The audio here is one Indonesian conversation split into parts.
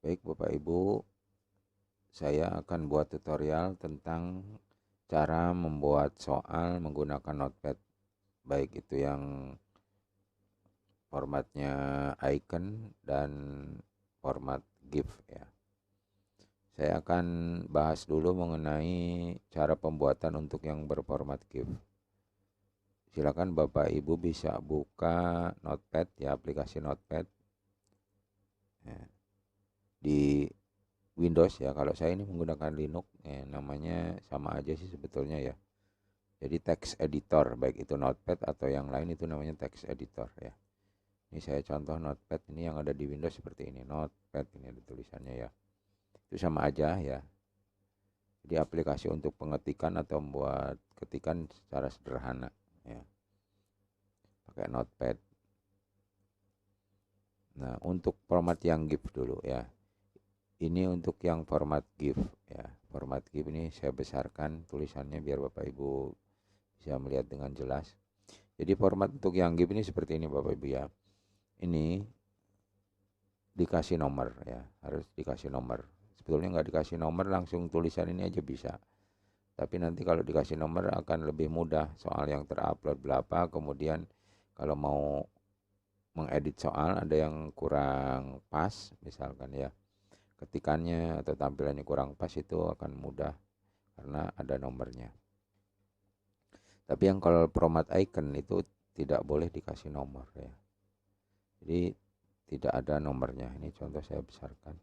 Baik Bapak Ibu, saya akan buat tutorial tentang cara membuat soal menggunakan notepad, baik itu yang formatnya icon dan format GIF ya. Saya akan bahas dulu mengenai cara pembuatan untuk yang berformat GIF. Silakan Bapak Ibu bisa buka notepad ya, aplikasi notepad ya, di Windows ya. Kalau saya ini menggunakan Linux ya, namanya sama aja sih sebetulnya ya. Jadi text editor, baik itu notepad atau yang lain itu namanya text editor ya. Ini saya contoh notepad ini yang ada di Windows seperti ini. Notepad ini ada tulisannya ya. Itu sama aja ya. Jadi aplikasi untuk pengetikan atau membuat ketikan secara sederhana ya. Pakai notepad. Nah, untuk format yang GIF dulu ya. Ini untuk yang format GIF ya. Format GIF ini saya besarkan tulisannya biar Bapak Ibu bisa melihat dengan jelas. Jadi format untuk yang GIF ini seperti ini Bapak Ibu ya. Ini dikasih nomor ya, harus dikasih nomor. Sebetulnya nggak dikasih nomor, langsung tulisan ini aja bisa. Tapi nanti kalau dikasih nomor akan lebih mudah, soal yang terupload berapa, kemudian kalau mau mengedit soal ada yang kurang pas misalkan ya, ketikannya atau tampilannya kurang pas, itu akan mudah karena ada nomornya. Tapi yang kalau format icon itu tidak boleh dikasih nomor ya. Jadi tidak ada nomornya. Ini contoh saya besarkan.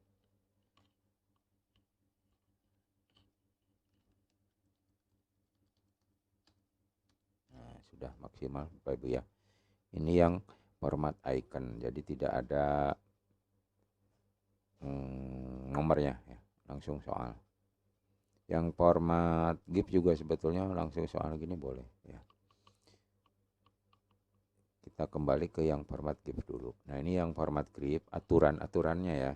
Nah, sudah maksimal Bapak Ibu ya. Ini yang format icon. Jadi tidak ada nomornya ya. Langsung soal. Yang format GIF juga sebetulnya langsung soal gini boleh ya. Kita kembali ke yang format GIF dulu. Nah, ini yang format GIF, aturannya ya.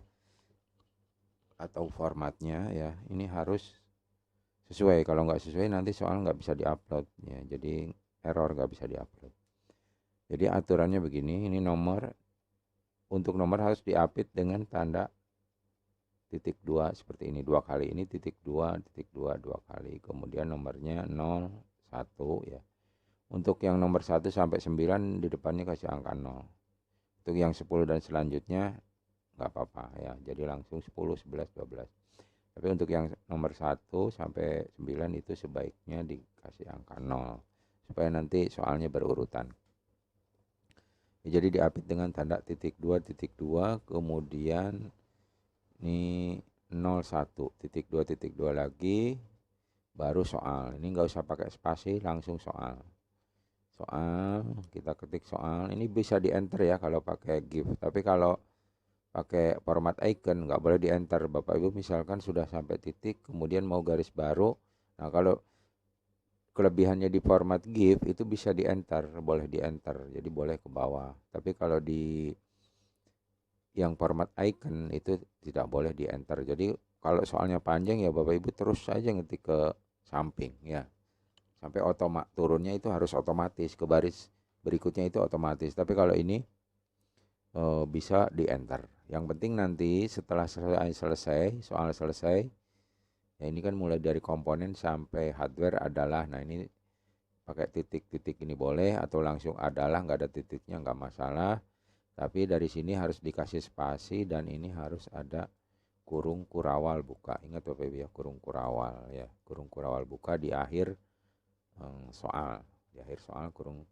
Atau formatnya ya. Ini harus sesuai. Kalau nggak sesuai nanti soal nggak bisa diupload ya. Jadi error, nggak bisa diupload. Jadi aturannya begini, ini nomor, untuk nomor harus diapit dengan tanda titik 2 seperti ini, 2 kali, ini titik 2 titik 2 2 kali, kemudian nomornya 0 1 ya. Untuk yang nomor 1 sampai 9 di depannya kasih angka 0. Untuk yang 10 dan selanjutnya nggak apa-apa ya, jadi langsung 10 11 12. Tapi untuk yang nomor 1 sampai 9 itu sebaiknya dikasih angka 0 supaya nanti soalnya berurutan. Jadi diapit dengan tanda titik 2 titik 2, kemudian ini 01 titik 2 titik 2 lagi, baru soal. Ini nggak usah pakai spasi, langsung soal. Soal, kita ketik soal. Ini bisa di enter ya kalau pakai GIF. Tapi kalau pakai format icon nggak boleh di enter. Bapak Ibu misalkan sudah sampai titik, kemudian mau garis baru. Nah, kalau kelebihannya di format GIF itu bisa di enter, boleh di enter, jadi boleh ke bawah. Tapi kalau di yang format icon itu tidak boleh di enter. Jadi kalau soalnya panjang ya Bapak Ibu terus saja ngetik ke samping ya, sampai turunnya itu harus otomatis, ke baris berikutnya itu otomatis. Tapi kalau ini bisa di enter. Yang penting nanti setelah selesai soal selesai ya, ini kan mulai dari komponen sampai hardware adalah, nah ini pakai titik-titik ini boleh, atau langsung adalah nggak ada titiknya nggak masalah. Tapi dari sini harus dikasih spasi dan ini harus ada kurung kurawal buka. Ingat Bapak Ibu ya, kurung kurawal ya, kurung kurawal buka di akhir soal. Di akhir soal kurung.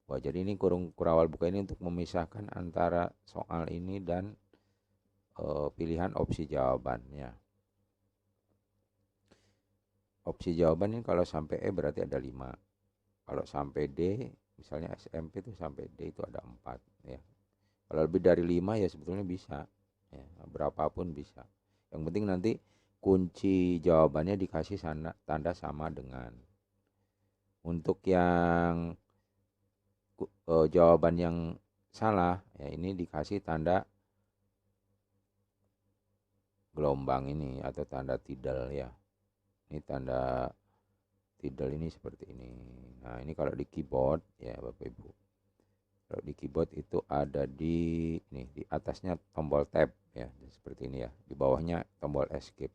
Wah, jadi ini kurung kurawal buka ini untuk memisahkan antara soal ini dan pilihan opsi jawabannya. Opsi jawaban ini kalau sampai E berarti ada 5. Kalau sampai D, misalnya SMP itu sampai D itu ada 4 ya. Kalau lebih dari 5 ya sebetulnya bisa ya, berapapun bisa. Yang penting nanti kunci jawabannya dikasih tanda sama dengan. Untuk yang jawaban yang salah ya, ini dikasih tanda gelombang ini atau tanda tidal ya. Ini tanda tidal ini seperti ini. Nah, ini kalau di keyboard ya Bapak Ibu. Kalau di keyboard itu ada di atasnya tombol tab ya, seperti ini ya. Di bawahnya tombol escape.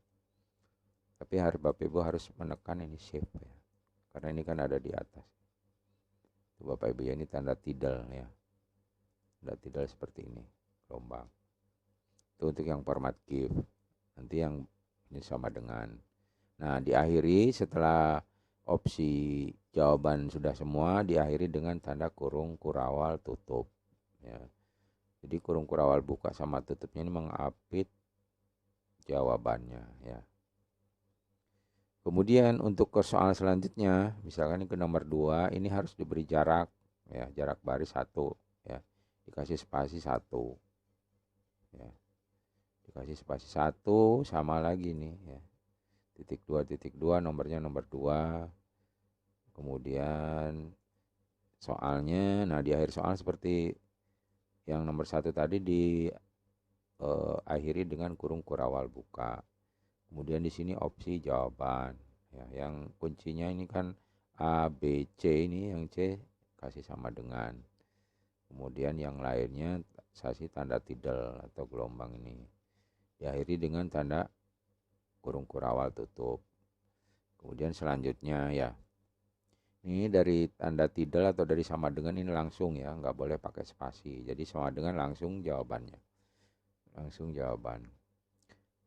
Tapi Bapak Ibu harus menekan ini shift ya. Karena ini kan ada di atas. Bapak Ibu ya, ini tanda tidal ya. Tanda tidal seperti ini, gelombang. Itu untuk yang format GIF. Nanti yang ini sama dengan. Nah, diakhiri setelah opsi jawaban sudah semua, diakhiri dengan tanda kurung kurawal tutup ya. Jadi kurung kurawal buka sama tutupnya ini mengapit jawabannya ya. Kemudian untuk ke soal selanjutnya, misalkan ini ke nomor 2, ini harus diberi jarak ya, jarak baris 1 ya. Dikasih spasi 1 ya. Dikasih spasi 1 sama lagi nih ya. Titik 2 nomornya nomor 2. Kemudian soalnya, nah di akhir soal seperti yang nomor 1 tadi akhiri dengan kurung kurawal buka. Kemudian di sini opsi jawaban ya, yang kuncinya ini kan A, B, C, ini yang C kasih sama dengan. Kemudian yang lainnya kasih tanda tidal atau gelombang ini. Diakhiri dengan tanda kurung kurawal tutup. Kemudian selanjutnya ya, ini dari tanda tidal atau dari sama dengan ini langsung ya, nggak boleh pakai spasi. Jadi sama dengan langsung jawabannya. Langsung jawaban.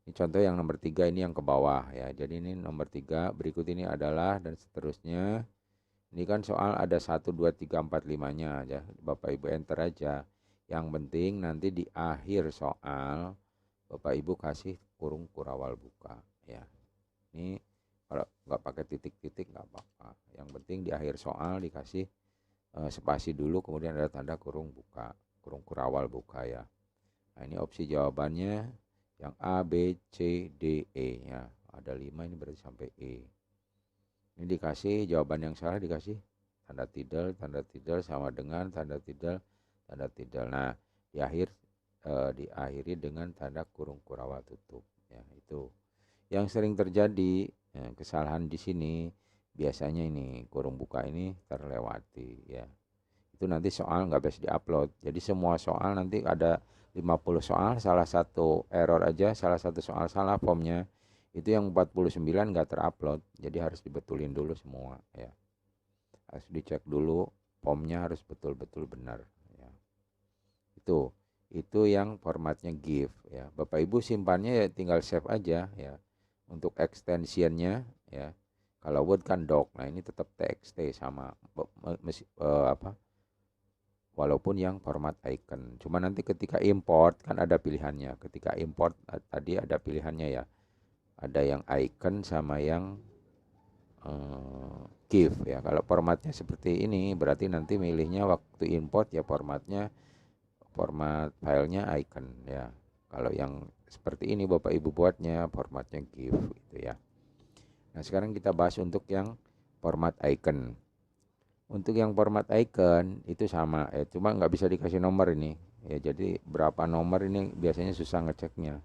Ini contoh yang nomor 3, ini yang ke bawah ya. Jadi ini nomor 3, berikut ini adalah dan seterusnya. Ini kan soal ada 1, 2, 3, 4, 5-nya aja. Bapak Ibu enter aja. Yang penting nanti di akhir soal Bapak Ibu kasih kurung kurawal buka ya. Ini kalau nggak pakai titik-titik nggak apa-apa. Yang penting di akhir soal dikasih spasi dulu, kemudian ada tanda kurung buka, kurung kurawal buka ya. Nah, ini opsi jawabannya yang A, B, C, D, E ya. Ada 5, ini berarti sampai E. Ini dikasih jawaban yang salah, dikasih tanda tidal sama dengan tanda tidal. Nah, diakhiri dengan tanda kurung kurawal tutup ya. Itu yang sering terjadi ya, kesalahan di sini biasanya ini kurung buka ini terlewati ya. Itu nanti soal nggak bisa diupload. Jadi semua soal nanti ada 50 soal, salah satu error aja, salah satu soal salah formnya, itu yang 49 nggak terupload. Jadi harus dibetulin dulu semua ya. Harus dicek dulu formnya harus betul-betul benar ya. Itu yang formatnya GIF ya. Bapak Ibu simpannya ya tinggal save aja ya. Untuk extensionnya ya. Kalau Word kan doc. Nah, ini tetap TXT sama walaupun yang format icon. Cuma nanti ketika import kan ada pilihannya. Ketika import tadi ada pilihannya ya. Ada yang icon sama yang GIF ya. Kalau formatnya seperti ini berarti nanti milihnya waktu import ya format filenya icon ya. Kalau yang seperti ini Bapak Ibu buatnya formatnya GIF gitu ya. Nah, sekarang kita bahas untuk yang format icon. Untuk yang format icon itu sama ya, cuma nggak bisa dikasih nomor ini ya. Jadi berapa nomor ini biasanya susah ngeceknya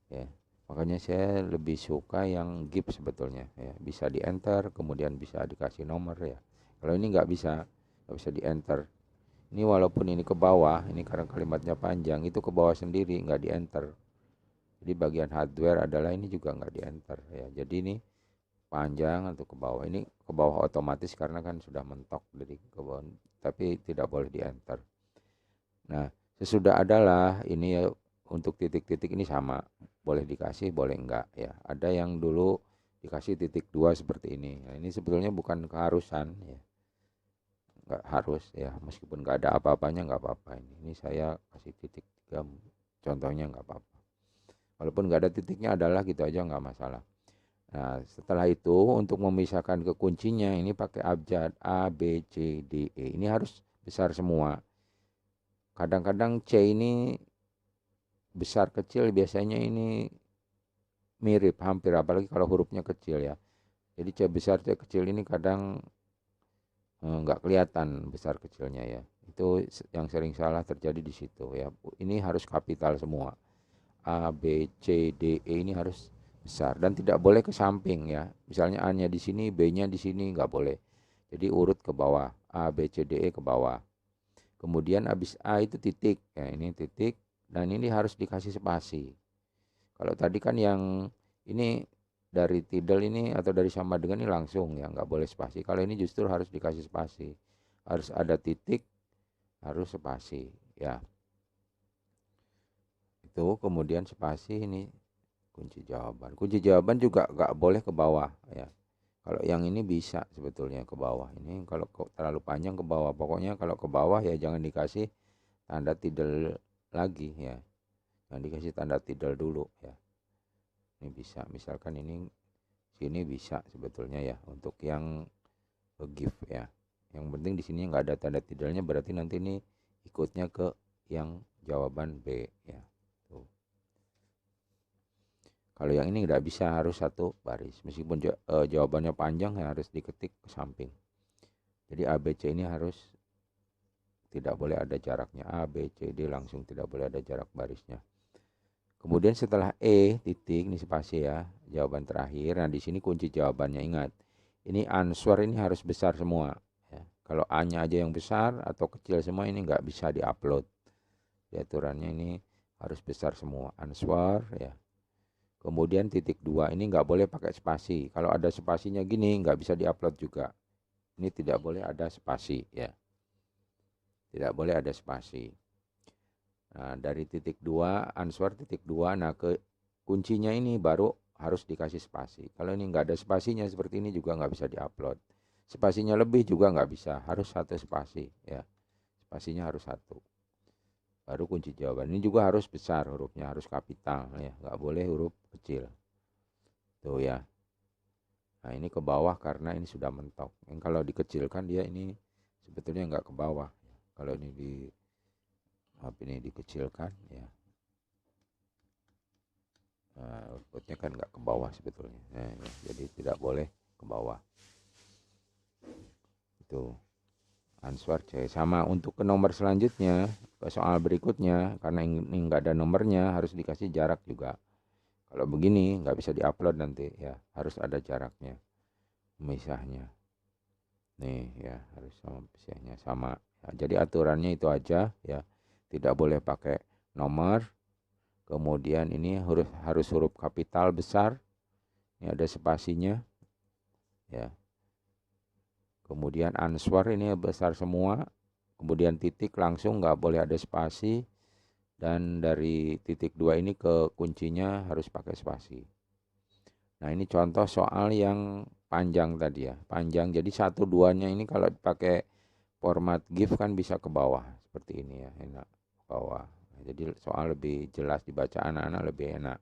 ya. Makanya saya lebih suka yang GIF sebetulnya ya. Bisa di enter kemudian bisa dikasih nomor ya. Kalau ini nggak bisa di enter. Ini walaupun ini ke bawah, ini karena kalimatnya panjang, itu ke bawah sendiri nggak di enter. Jadi bagian hardware adalah ini juga nggak di enter ya. Jadi ini panjang atau ke bawah, ini ke bawah otomatis karena kan sudah mentok dari ke bawah, tapi tidak boleh di enter. Nah, sesudah adalah ini ya, untuk titik-titik ini sama, boleh dikasih boleh enggak ya. Ada yang dulu dikasih titik 2 seperti ini. Nah, ini sebetulnya bukan keharusan ya, nggak harus ya, meskipun nggak ada apa-apanya nggak apa-apa. Ini saya kasih titik 3 contohnya nggak apa-apa, walaupun nggak ada titiknya adalah gitu aja nggak masalah. Nah, setelah itu untuk memisahkan ke kuncinya ini pakai abjad A, B, C, D, E. Ini harus besar semua. Kadang-kadang C ini besar kecil biasanya ini mirip hampir, apalagi kalau hurufnya kecil ya. Jadi C besar C kecil ini kadang nggak kelihatan besar kecilnya ya. Itu yang sering salah terjadi di situ ya. Ini harus kapital semua. A, B, C, D, E ini harus besar dan tidak boleh ke samping ya. Misalnya A-nya di sini, B-nya di sini nggak boleh. Jadi urut ke bawah, A, B, C, D, E ke bawah. Kemudian habis A itu titik, ya ini titik, dan ini harus dikasih spasi. Kalau tadi kan yang ini dari tidal ini atau dari sama dengan ini langsung ya, nggak boleh spasi. Kalau ini justru harus dikasih spasi, harus ada titik, harus spasi, ya. Itu kemudian spasi ini kunci jawaban. Kunci jawaban juga nggak boleh ke bawah, ya. Kalau yang ini bisa sebetulnya ke bawah. Ini kalau terlalu panjang ke bawah. Pokoknya kalau ke bawah ya jangan dikasih tanda tidal lagi ya. Jangan dikasih tanda tidal dulu ya. Ini bisa, misalkan ini sini bisa sebetulnya ya untuk yang give ya. Yang penting di sini nggak ada tanda tidalnya, berarti nanti ini ikutnya ke yang jawaban B ya. Tuh. Kalau yang ini nggak bisa, harus satu baris. Meskipun jawabannya panjang ya harus diketik ke samping. Jadi A, B, C ini harus tidak boleh ada jaraknya. A, B, C, D langsung tidak boleh ada jarak barisnya. Kemudian setelah E titik, ini spasi ya, jawaban terakhir. Nah di sini kunci jawabannya, ingat. Ini answer ini harus besar semua. Ya. Kalau A-nya aja yang besar atau kecil semua ini nggak bisa diupload. Di aturannya ini harus besar semua. Answer ya. Kemudian titik 2 ini nggak boleh pakai spasi. Kalau ada spasinya gini nggak bisa diupload juga. Ini tidak boleh ada spasi ya. Tidak boleh ada spasi. Nah, dari titik 2, answer titik 2, nah ke kuncinya ini baru harus dikasih spasi. Kalau ini nggak ada spasinya seperti ini juga nggak bisa diupload. Spasinya lebih juga nggak bisa, harus satu spasi ya. Spasinya harus satu. Baru kunci jawaban. Ini juga harus besar hurufnya, harus kapital ya, nggak boleh huruf kecil. Tuh ya. Nah ini ke bawah karena ini sudah mentok. Yang kalau dikecilkan dia ini sebetulnya nggak ke bawah. Kalau ini dikecilkan ya. Nah, outputnya kan nggak ke bawah sebetulnya. Nah, ya, jadi tidak boleh ke bawah. Itu answer C. Sama untuk ke nomor selanjutnya, ke soal berikutnya, karena ini nggak ada nomornya, harus dikasih jarak juga. Kalau begini nggak bisa diupload nanti ya, harus ada jaraknya, misahnya. Nih ya, harus sama misahnya sama. Ya, jadi aturannya itu aja ya, tidak boleh pakai nomor. Kemudian ini harus huruf kapital besar. Ini ada spasinya ya. Kemudian answer ini besar semua. Kemudian titik langsung nggak boleh ada spasi. Dan dari titik 2 ini ke kuncinya harus pakai spasi. Nah ini contoh soal yang panjang tadi ya. Panjang, jadi 1-2-nya ini kalau dipakai format GIF kan bisa ke bawah. Seperti ini ya, enak ke bawah. Jadi soal lebih jelas dibaca anak-anak, lebih enak.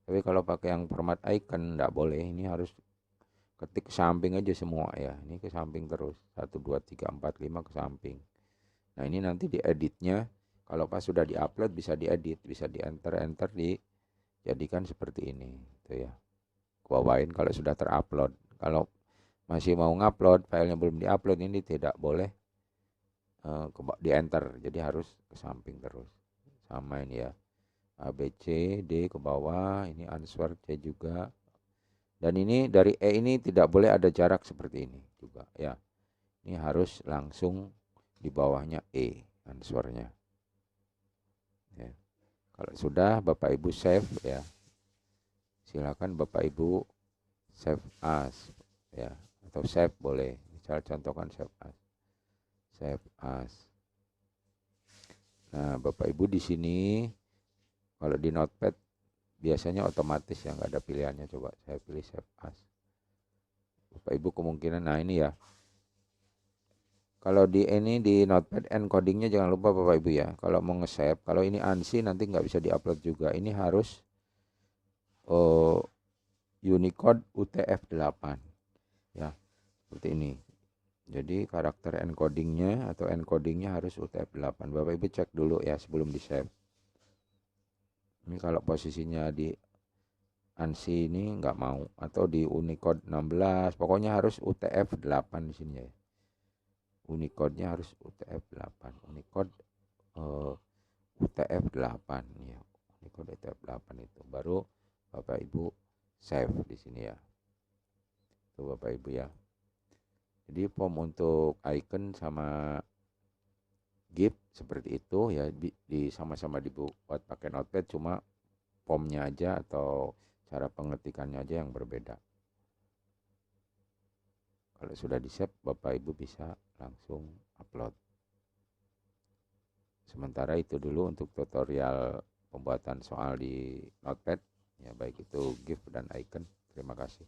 Tapi kalau pakai yang format icon nggak boleh. Ini harus ketik ke samping aja semua ya. Ini ke samping terus. 1, 2, 3, 4, 5 ke samping. Nah ini nanti dieditnya. Kalau pas sudah diupload bisa diedit. Bisa di enter dijadikan seperti ini. Itu ya. Bawain kalau sudah terupload. Kalau masih mau ngupload, filenya belum diupload, ini tidak boleh di enter. Jadi harus ke samping terus. Sama ini ya. A, B, C, D ke bawah. Ini answer C juga. Dan ini dari E ini tidak boleh ada jarak seperti ini juga ya. Ini harus langsung di bawahnya E answernya. Ya. Kalau sudah Bapak Ibu save ya. Silakan Bapak Ibu save as ya, atau save boleh. Misal contohkan save as. Save as. Nah, Bapak Ibu di sini kalau di notepad biasanya otomatis ya, nggak ada pilihannya. Coba saya pilih save as. Bapak Ibu kemungkinan, nah ini ya. Kalau di notepad encodingnya jangan lupa Bapak Ibu ya. Kalau mau nge-save, kalau ini ANSI nanti nggak bisa diupload juga. Ini harus Unicode UTF-8 ya, seperti ini. Jadi karakter encodingnya atau encodingnya harus UTF-8. Bapak Ibu cek dulu ya sebelum di save. Ini kalau posisinya di ANSI ini nggak mau, atau di Unicode 16, pokoknya harus UTF-8 di sini ya. Unicode-nya harus UTF-8. Unicode UTF-8 ya. Unicode UTF-8 itu baru Bapak Ibu save di sini ya. Tuh Bapak Ibu ya. Jadi form untuk icon sama GIF seperti itu ya, sama-sama dibuat pakai Notepad, cuma formnya aja atau cara pengetikannya aja yang berbeda. Kalau sudah di-save, Bapak Ibu bisa langsung upload. Sementara itu dulu untuk tutorial pembuatan soal di Notepad, ya baik itu GIF dan icon. Terima kasih.